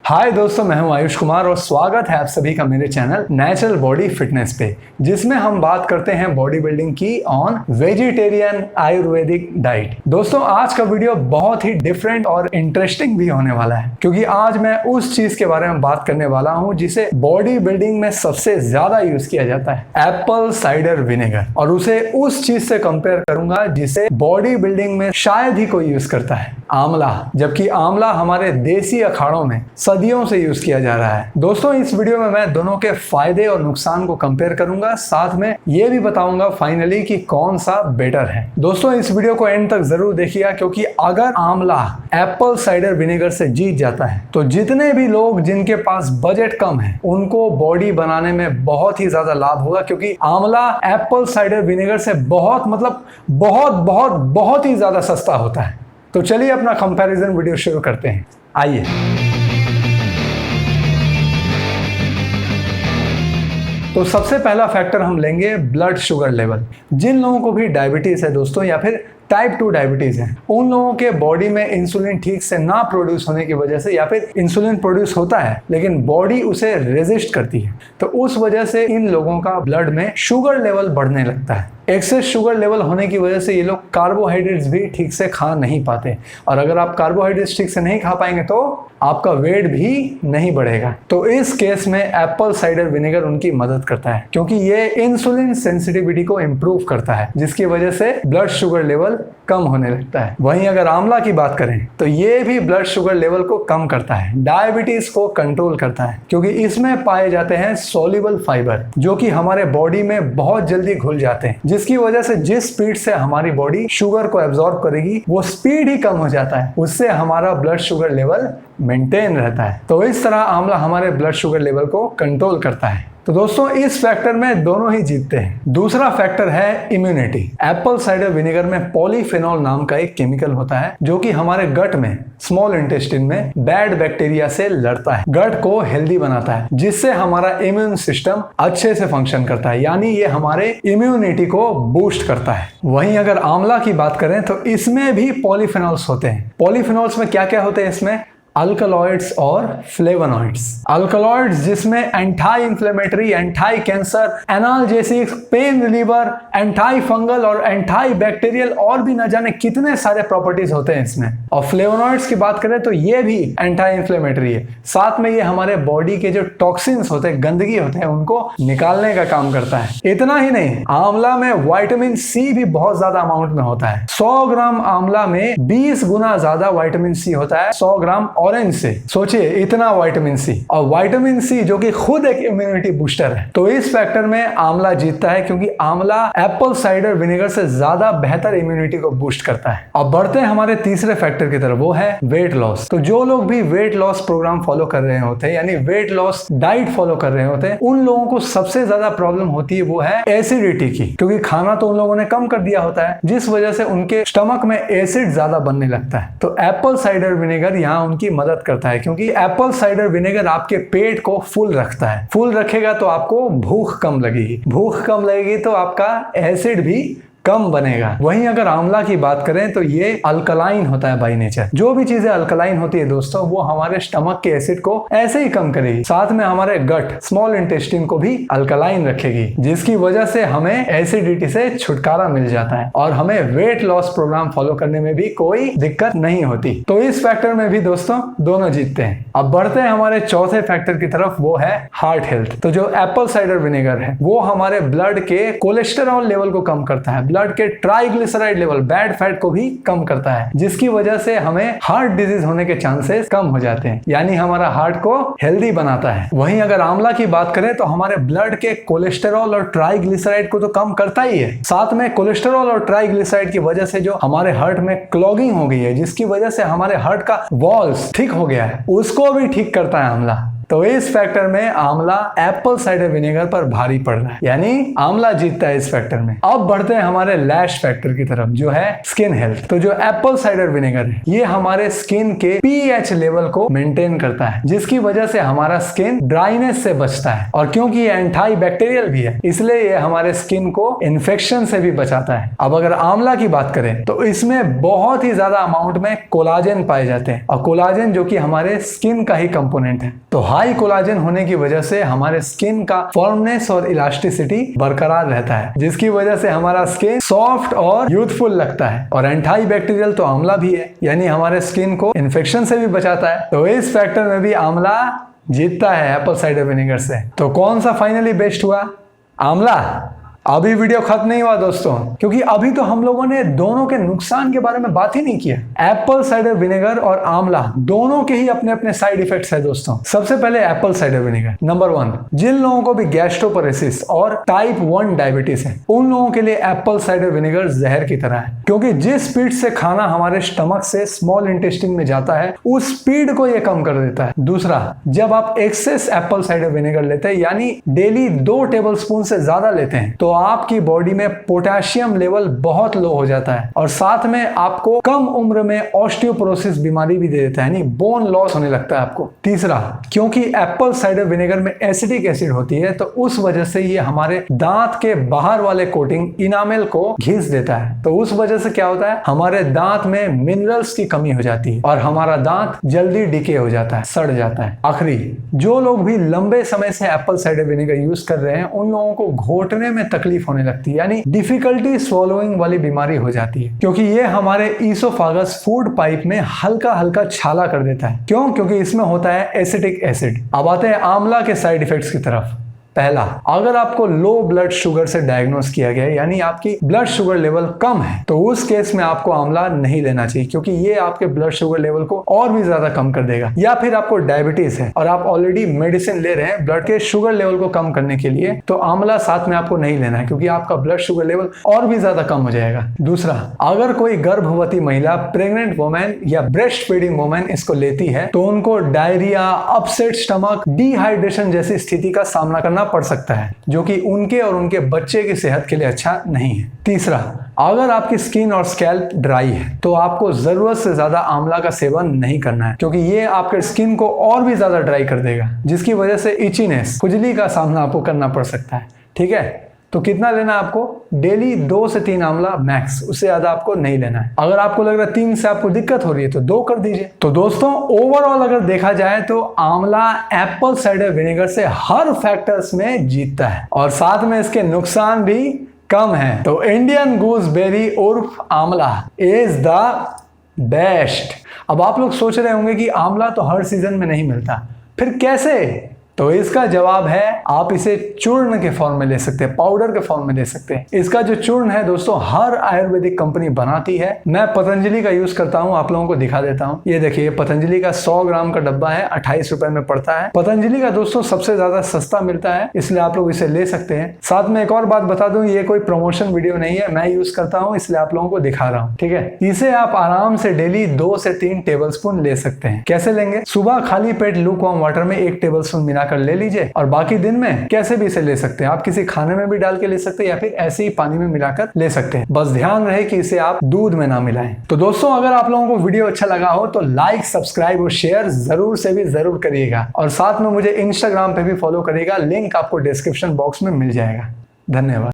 हाय दोस्तों, मैं हूं आयुष कुमार और स्वागत है आप सभी का मेरे चैनल नेचुरल बॉडी फिटनेस पे, जिसमें हम बात करते हैं बॉडी बिल्डिंग की ऑन वेजिटेरियन आयुर्वेदिक डाइट। दोस्तों, आज का वीडियो बहुत ही डिफरेंट और इंटरेस्टिंग भी होने वाला है, क्योंकि आज मैं उस चीज के बारे में बात करने वाला हूं जिसे बॉडी बिल्डिंग में सबसे ज्यादा यूज किया जाता है, एप्पल साइडर विनेगर। और उसे उस चीज से कंपेयर करूंगा जिसे बॉडी बिल्डिंग में शायद ही कोई यूज करता है, आंवला। जबकि आंवला हमारे देसी अखाड़ों में सदियों से यूज किया जा रहा है। दोस्तों, इस वीडियो में मैं दोनों के फायदे और नुकसान को कंपेयर करूंगा, साथ में ये भी बताऊंगा फाइनली कि कौन सा बेटर है। दोस्तों, इस वीडियो को एंड तक जरूर देखिएगा, क्योंकि अगर आंवला एप्पल साइडर विनेगर से जीत जाता है तो जितने भी लोग जिनके पास बजट कम है उनको बॉडी बनाने में बहुत ही ज्यादा लाभ होगा, क्योंकि आंवला एप्पल साइडर विनेगर से बहुत ही ज्यादा सस्ता होता है। तो चलिए अपना कंपैरिजन वीडियो शुरू करते हैं। आइए। तो सबसे पहला फैक्टर हम लेंगे ब्लड शुगर लेवल। जिन लोगों को भी डायबिटीज है दोस्तों, या फिर टाइप 2 डायबिटीज है, उन लोगों के बॉडी में इंसुलिन ठीक से ना प्रोड्यूस होने की वजह से, या फिर इंसुलिन प्रोड्यूस होता है लेकिन बॉडी उसे रेजिस्ट करती है, तो उस वजह से इन लोगों का ब्लड में शुगर लेवल बढ़ने लगता है। एक्सेस शुगर लेवल होने की वजह से ये लोग कार्बोहाइड्रेट्स भी ठीक से खा नहीं पाते, और अगर आप कार्बोहाइड्रेट्स ठीक से नहीं खा पाएंगे तो आपका वेट भी नहीं बढ़ेगा। तो इस केस में एप्पल साइडर विनेगर उनकी मदद करता है, क्योंकि ये इंसुलिन सेंसिटिविटी को इंप्रूव करता है, जिसकी वजह से ब्लड शुगर लेवल कम होने लगता है। वहीं अगर आंवला की बात करें तो ये भी ब्लड शुगर लेवल को कम करता है, डायबिटीज को कंट्रोल करता है, क्योंकि इसमें पाए जाते हैं सोल्यूबल फाइबर, जो कि हमारे बॉडी में बहुत जल्दी घुल जाते हैं, जिसकी वजह से जिस स्पीड से हमारी बॉडी शुगर को एब्जॉर्ब करेगी वो स्पीड ही कम हो जाता है, उससे हमारा ब्लड शुगर लेवल मेंटेन रहता है। तो इस तरह आंवला हमारे ब्लड शुगर लेवल को कंट्रोल करता है। तो दोस्तों, इस फैक्टर में दोनों ही जीतते हैं। दूसरा फैक्टर है इम्यूनिटी। एप्पल साइडर विनेगर में पॉलीफेनॉल नाम का एक केमिकल होता है, जो कि हमारे गट में, स्मॉल इंटेस्टाइन में बैड बैक्टीरिया से लड़ता है, गट को हेल्दी बनाता है, जिससे हमारा इम्यून सिस्टम अच्छे से फंक्शन करता है, यानी ये हमारे इम्यूनिटी को बूस्ट करता है। वहीं अगर आंवला की बात करें तो इसमें भी पॉलीफेनॉल्स होते हैं। पॉलीफेनॉल्स में क्या क्या होते हैं? इसमें अल्कलॉइड्स और फ्लेवोनॉइड्स। अल्कलॉइड्स जिसमें anti inflammatory, anti cancer, analgesic, pain reliever, anti fungal और एंटी बैक्टीरियल और भी न जाने कितने सारे प्रॉपर्टीज होते हैं इसमें। और फ्लेवोनॉइड्स की बात करें तो ये भी एंटी इंफ्लेमेटरी है, साथ में ये हमारे बॉडी के जो टॉक्सिन्स होते हैं, गंदगी होते हैं, उनको निकालने का काम करता है। इतना ही नहीं, आंवला में विटामिन सी भी बहुत ज्यादा अमाउंट में होता है। 100 ग्राम आंवला में 20 गुना ज्यादा विटामिन सी होता है 100 ग्राम ऑरेंज से। सोचिए, इतना विटामिन सी, और विटामिन सी जो कि खुद एक इम्यूनिटी बूस्टर है। तो इस फैक्टर में आंवला जीतता है, क्योंकि आंवला एप्पल साइडर विनेगर से ज्यादा बेहतर इम्यूनिटी को बूस्ट करता है। अब बढ़ते हैं हमारे तीसरे फैक्टर की तरफ, वो है वेट लॉस। तो जो लोग भी वेट लॉस प्रोग्राम फॉलो कर रहे होते हैं, यानी वेट लॉस डाइट फॉलो कर रहे होते हैं, उन लोगों को सबसे ज्यादा प्रॉब्लम होती है वो है एसिडिटी की, क्योंकि खाना तो उन लोगों ने कम कर दिया होता है, जिस वजह से उनके स्टमक में एसिड ज्यादा बनने लगता है। तो एप्पल साइडर विनेगर यहाँ उनकी मदद करता है, क्योंकि एप्पल साइडर विनेगर आपके पेट को फुल रखता है। फुल रखेगा तो आपको भूख कम लगेगी, भूख कम लगेगी तो आपका एसिड भी कम बनेगा। वहीं अगर आंवला की बात करें तो ये अल्कलाइन होता है बाय नेचर। जो भी चीजें अल्कलाइन होती है दोस्तों, वो हमारे स्टमक के एसिड को ऐसे ही कम करेगी, साथ में हमारे गट, स्मॉल इंटेस्टाइन को भी अल्कलाइन रखेगी, जिसकी वजह से हमें एसिडिटी से छुटकारा मिल जाता है और हमें वेट लॉस प्रोग्राम फॉलो करने में भी कोई दिक्कत नहीं होती। तो इस फैक्टर में भी दोस्तों दोनों जीतते हैं। अब बढ़ते हैं हमारे चौथे फैक्टर की तरफ, वो है हार्ट हेल्थ। तो जो एप्पल साइडर विनेगर है वो हमारे ब्लड के कोलेस्टेरॉल लेवल को कम करता है, ब्लड के ट्राइग्लिसराइड लेवल, बैड फैट को भी कम करता है, जिसकी वजह से हमें हार्ट डिजीज होने के चांसेस कम हो जाते हैं, यानी हमारा हार्ट को हेल्दी बनाता है। वहीं अगर आंवला की बात करें तो हमारे ब्लड के कोलेस्टेरॉल और ट्राइग्लिसराइड को तो कम करता ही है, साथ में कोलेस्टेरॉल और ट्राइग्लिसराइड की वजह से जो हमारे हार्ट में क्लॉगिंग हो गई है, जिसकी वजह से हमारे हार्ट का वॉल्स ठीक हो गया है, उसको भी ठीक करता है आंवला। तो इस फैक्टर में आंवला एप्पल साइडर विनेगर पर भारी पड़ रहा है, यानी आंवला जीतता है इस फैक्टर में। अब बढ़ते हैं हमारे लैश फैक्टर की तरफ, जो है स्किन हेल्थ। तो जो एप्पल साइडर विनेगर है ये हमारे स्किन के पीएच लेवल को मेंटेन करता है, जिसकी वजह से हमारा स्किन ड्राइनेस से बचता है। और क्योंकि ये एंटी बैक्टीरियल भी है, इसलिए ये हमारे स्किन को इन्फेक्शन से भी बचाता है। अब अगर आंवला की बात करें तो इसमें बहुत ही ज्यादा अमाउंट में कोलाजन पाए जाते हैं, और कोलाजन जो कि हमारे स्किन का ही कंपोनेंट है। तो हाई कोलाजन होने की वजह से हमारे स्किन का फर्मनेस और इलास्टिसिटी बरकरार रहता है, जिसकी वजह से हमारा स्किन सॉफ्ट और यूथफुल लगता है। और एंटी बैक्टीरियल तो आंवला भी है, यानी हमारे स्किन को इन्फेक्शन से भी बचाता है। तो इस फैक्टर में भी आंवला जीतता है एप्पल साइडर विनेगर से। तो कौन सा फाइनली बेस्ट हुआ? आंवला। अभी वीडियो खत्म नहीं हुआ दोस्तों, क्योंकि अभी तो हम लोगों ने दोनों के नुकसान के बारे में बात ही नहीं किया। एप्पल साइडर विनेगर और आंवला दोनों के ही अपने अपने साइड इफेक्ट्स है दोस्तों। सबसे पहले एप्पल साइडर विनेगर। नंबर 1, जिन लोगों को भी गैस्ट्रोपरेसिस और टाइप 1 डायबिटीज है, उन लोगों के लिए एप्पल साइडर विनेगर जहर की तरह है, क्योंकि जिस स्पीड से खाना हमारे स्टमक से स्मॉल इंटेस्टिन में जाता है, उस स्पीड को यह कम कर देता है। दूसरा, जब आप एक्सेस एप्पल साइडर विनेगर लेते हैं, यानी डेली 2 टेबल स्पून से ज्यादा लेते हैं, तो आपकी बॉडी में पोटेशियम लेवल बहुत लो हो जाता है, और साथ में आपको कम उम्र में ऑस्टियोपोरोसिस बीमारी भी दे देता है, यानी बोन लॉस होने लगता है आपको। तीसरा, क्योंकि एप्पल साइडर विनेगर में एसिडिक एसिड होती है, तो उस वजह से ये हमारे दांत के बाहर वाले कोटिंग इनामेल को घिस देता है। तो उस वजह से क्या होता है, हमारे दांत में मिनरल्स की कमी हो जाती है, और हमारा दांत जल्दी डिके हो जाता है, सड़ जाता है। आखिरी, जो लोग भी लंबे समय से एप्पल साइडर विनेगर यूज कर रहे हैं, उन लोगों को घोटने में तकलीफ होने लगती है, यानी डिफिकल्टी स्वॉलोइंग वाली बीमारी हो जाती है, क्योंकि ये हमारे ईसोफागस फूड पाइप में हल्का हल्का छाला कर देता है। क्यों? क्योंकि इसमें होता है एसिटिक एसिड। अब आते हैं आंवला के साइड इफेक्ट्स की तरफ। पहला, अगर आपको लो ब्लड शुगर से डायग्नोस किया गया है, यानी आपकी ब्लड शुगर लेवल कम है, तो उस केस में आपको आंवला नहीं लेना चाहिए, क्योंकि ये आपके ब्लड शुगर लेवल को और भी ज्यादा कम कर देगा। या फिर आपको डायबिटीज है और आप ऑलरेडी मेडिसिन ले रहे हैं ब्लड के शुगर लेवल को कम करने के लिए, तो आंवला साथ में आपको नहीं लेना है, क्योंकि आपका ब्लड शुगर लेवल और भी ज्यादा कम हो जाएगा। दूसरा, अगर कोई गर्भवती महिला, प्रेग्नेंट वुमेन या ब्रेस्ट फीडिंग वुमेन इसको लेती है, तो उनको डायरिया, अपसेट स्टमक, डिहाइड्रेशन जैसी स्थिति का सामना करना पड़ सकता है, जो कि उनके और उनके बच्चे की सेहत के लिए अच्छा नहीं है। तीसरा, अगर आपकी स्किन और स्कैल्प ड्राई है, तो आपको जरूरत से ज्यादा आंवला का सेवन नहीं करना है, क्योंकि ये आपके स्किन को और भी ज्यादा ड्राई कर देगा, जिसकी वजह से इचीनेस, खुजली का सामना आपको करना पड़ सकता है। ठीक है, तो कितना लेना है आपको? डेली 2 से 3 आंवला मैक्स, उससे ज्यादा आपको नहीं लेना है। अगर आपको लग रहा है 3 से आपको दिक्कत हो रही है, तो 2 कर दीजिए। तो दोस्तों, ओवरऑल अगर देखा जाए तो आंवला एप्पल साइडर विनेगर से हर फैक्टर्स में जीतता है, और साथ में इसके नुकसान भी कम है। तो इंडियन गूसबेरी उर्फ आंवला इज द बेस्ट। अब आप लोग सोच रहे होंगे कि आंवला तो हर सीजन में नहीं मिलता, फिर कैसे? तो इसका जवाब है, आप इसे चूर्ण के फॉर्म में ले सकते हैं, पाउडर के फॉर्म में ले सकते हैं। इसका जो चूर्ण है दोस्तों, हर आयुर्वेदिक कंपनी बनाती है। मैं पतंजलि का यूज करता हूं, आप लोगों को दिखा देता हूं। ये देखिए, पतंजलि का 100 ग्राम का डब्बा है, 28 रुपए में पड़ता है। पतंजलि का दोस्तों सबसे ज्यादा सस्ता मिलता है, इसलिए आप लोग इसे ले सकते हैं। साथ में एक और बात बता दूं, ये कोई प्रमोशन वीडियो नहीं है, मैं यूज करता हूं इसलिए आप लोगों को दिखा रहा हूं। ठीक है, इसे आप आराम से डेली 2 से 3 टेबल स्पून ले सकते हैं। कैसे लेंगे? सुबह खाली पेट लूकवार्म वाटर में 1 टेबल स्पून मिलाकर ले लीजिए, और बाकी दिन में कैसे भी इसे ले सकते हैं। आप किसी खाने में भी डाल के ले सकते हैं, या फिर ऐसे ही पानी में मिलाकर ले सकते हैं। बस ध्यान रहे कि इसे आप दूध में ना मिलाएं। तो दोस्तों, अगर आप लोगों को वीडियो अच्छा लगा हो तो लाइक, सब्सक्राइब और शेयर जरूर से भी जरूर करिएगा, और साथ में मुझे इंस्टाग्राम पे भी फॉलो करिएगा, लिंक आपको डिस्क्रिप्शन बॉक्स में मिल जाएगा। धन्यवाद।